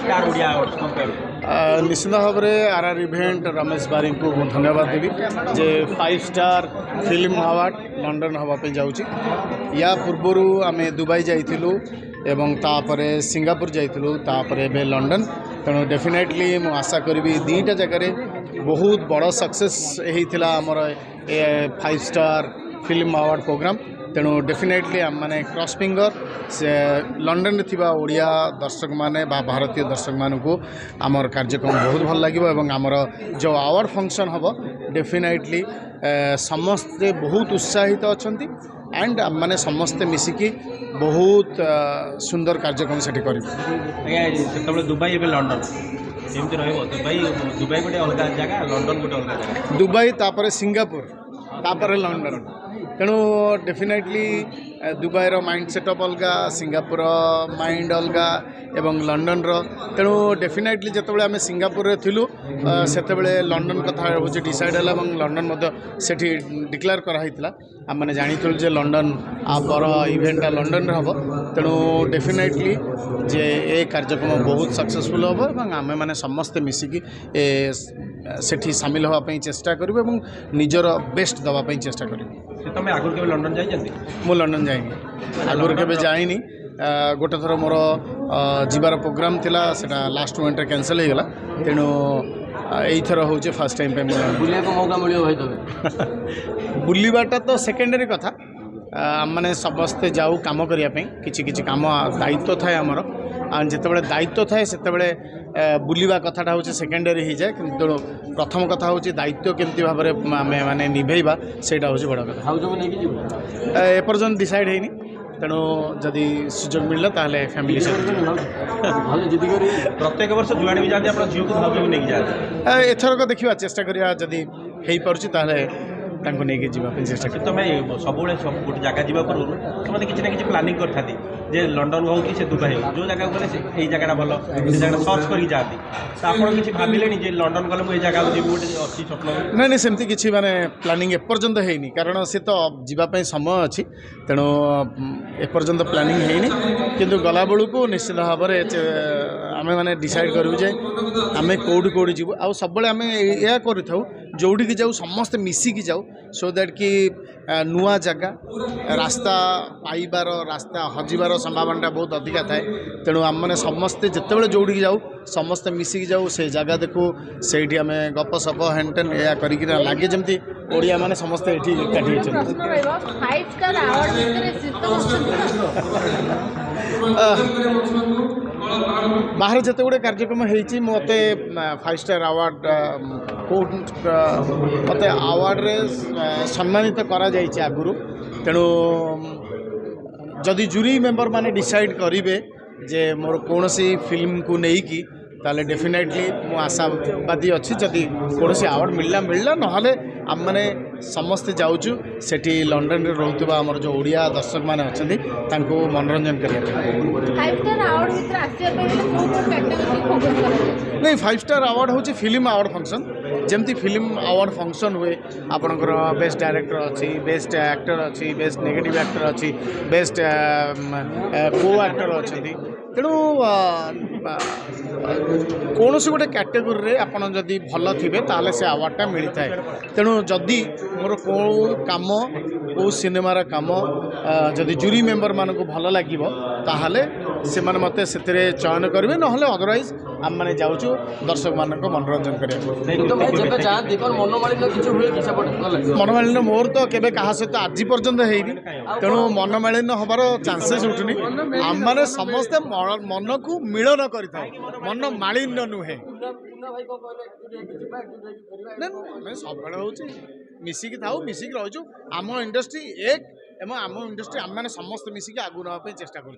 Star Odia निश्चित भाव में आर इवेंट रमेश बारी को धन्यवाद देवी जे 5 स्टार फिल्म अवार्ड लंडन हाँपाई जाऊँगी या पूर्वर आम दुबई जाइलु एवं तापरे सिंगापुर जाइलु तापरे एबे लंडन तेणु डेफिनेटली मु आशा करी दीटा जगह बहुत बड़ सक्सेस होता आमर 5 स्टार फिल्म अवार्ड प्रोग्राम तेणु डेफिनेटली आम मैंने क्रॉस फिंगर से लंडन में थिबा ओडिया दर्शक माने बा भारतीय दर्शक मानू को आमर कार्यक्रम बहुत भल लगे और आमर जो अवार्ड फंक्शन हम डेफिनेटली समस्ते बहुत उत्साहित अच्छा एंड मैंने समस्ते मिसिकी बहुत सुंदर कार्यक्रम से कर दुबई लंडन दुबई दुबई गोटे अलग जगह लंडन गोटे अलग जगह दुबई तापर सिंगापुर तापर लंडन तेणु डेफिनेटली दुबईर माइंड सेटअप अलग सिंगापुर माइंड अलग एवं लंडन तेणु डेफिनेटली जितेबाला आम सिंगापुर थिलु सेतेबेले लंडन कथा हूँ डिसाइड है और लंडन से डिक्लेयर कराइला आम मैंने जानी जे लंडन आपर इवेंटा लंडन हम तेणु डेफिनेटली जे ए कार्यक्रम बहुत सक्सेसफुल हम और आम मैंने समस्ते मिसिकी सेठी सामिल होगापी चेष्टा करूँ और निजर बेस्ट दवाई चेष्टा करूँ। तुम आगुरी के लंडन जाइए? मु लंडन जाइनी आगुरी के जाइनी गोटे थर मोर जीवार प्रोग्राम थिला सेटा लास्ट मोमेंट कैंसल हो गला तेणु एथर हूँ फर्स्ट टाइम बुलिया को मौका मिले भाई तबे बुलवाटा तो सेकेंडरी कथा मैंने समस्ते जाऊ कम करने किसी कम दायित्व थाए आमर जितेबाला दायित्व थाए से बुलवा कथाटा हूँ सेकेंडरी हो जाए तेणु प्रथम कथा हूँ दायित्व केमती भाव में माने निभेबा सेटा हूँ बड़ कथा एपर्यंत डिसाइड होनी तेणु जदि सुजोग मिलला ताले फैमिली प्रत्येक वर्ष जुआड़े भी जाते झील को भाव नहीं जाते एथरक देखा चेष्टा करा जदि हो पार्ची नहीं जावाई चेष्टा कर तुम सब गोटे जगह जा तुम किसी ना कि प्लानिंग करते जे लंडन हो कि दुबई हो जो जगह गले ये जगह भल जगह सर्च कर जाती आप किसी भाविले जे लंडन गले मुझे जगह जी गोटे अच्छी स्वप्न नहीं नहीं सेमती किसी माने प्लानिंग एपर्यंत होनी कारण सी तो जावाई समय अच्छी तेणु एपर्यंत प्लानिंग होनी किंतु गला बेलू को निश्चित भाव में आम मैंने डिसाइड करूँ जे आम कौटी कौटी जीव आ सब आम या करूँ जोड़ी जाऊ समस्ते मिसिकी जाऊ सो दैट कि नुआ जगह रास्ता पाइबार रास्ता हजिबार संभावना बहुत अधिका थाए तेणु आम मैंने समस्ते जितेबाला जोड़ी जाऊ समस्ते मिसिकी जाऊ से जगह देखू से आम गप सप हेनटेन या करी लगे जमी ओडिया माने समस्ते ये एकाठी बाहर जिते गुड़े कार्यक्रम होती मत 5 स्टार अवार्ड मत अवार्ड रे सम्मानित करा जाइए आगुरी तेणु जदि जूरी मेंबर माने डिसाइड करेंगे जे मोर कौन सी फिल्म को लेकिन ताले डेफिनेटली मु आशावादी अच्छी जदि कौन सी अवार्ड मिलला ना आम मैंने समस्ते जाऊँ सेठी लंडन रे रोथुबा हमर जो ओडिया दर्शक माने अच्छे मनोरंजन नहीं 5 स्टार अवार्ड हूँ फिल्म अवार्ड फंक्शन जमती फिल्म अवार्ड फंक्शन हुए आपणकर बेस्ट डायरेक्टर अच्छी बेस्ट एक्टर अच्छी बेस्ट नेगेटिव एक्टर अच्छी बेस्ट को एक्टर अच्छा तेणु कौन सी गोटे कैटेगोरी रे आपन जदि भल थे ताले से अवार्डटा मिलता है तेणु जदि मोर कौ कम कौ सिनेमार कम जदि जूरी मेंबर मान को भल लगे ताहले से माने मते से चयन करेंगे ना अदरवाइज आम मैंने जाऊँ दर्शक मान मनोरंजन करने मनोमालिन्य मोर तो केबे कहा सहित आज पर्यंत होनी तेणु मनोमालिन्य हबार चांसेस उठुनी आम मैंने समस्ते मन को मिलन कर मन मालिन्य नुहे सब हूँ मिसिकी था मिसिकी रहीचु आम इंडस्ट्री एक एवं आम इंडस्ट्री आम मैंने समस्त मिसिकी आगु ना चेष्टा कर।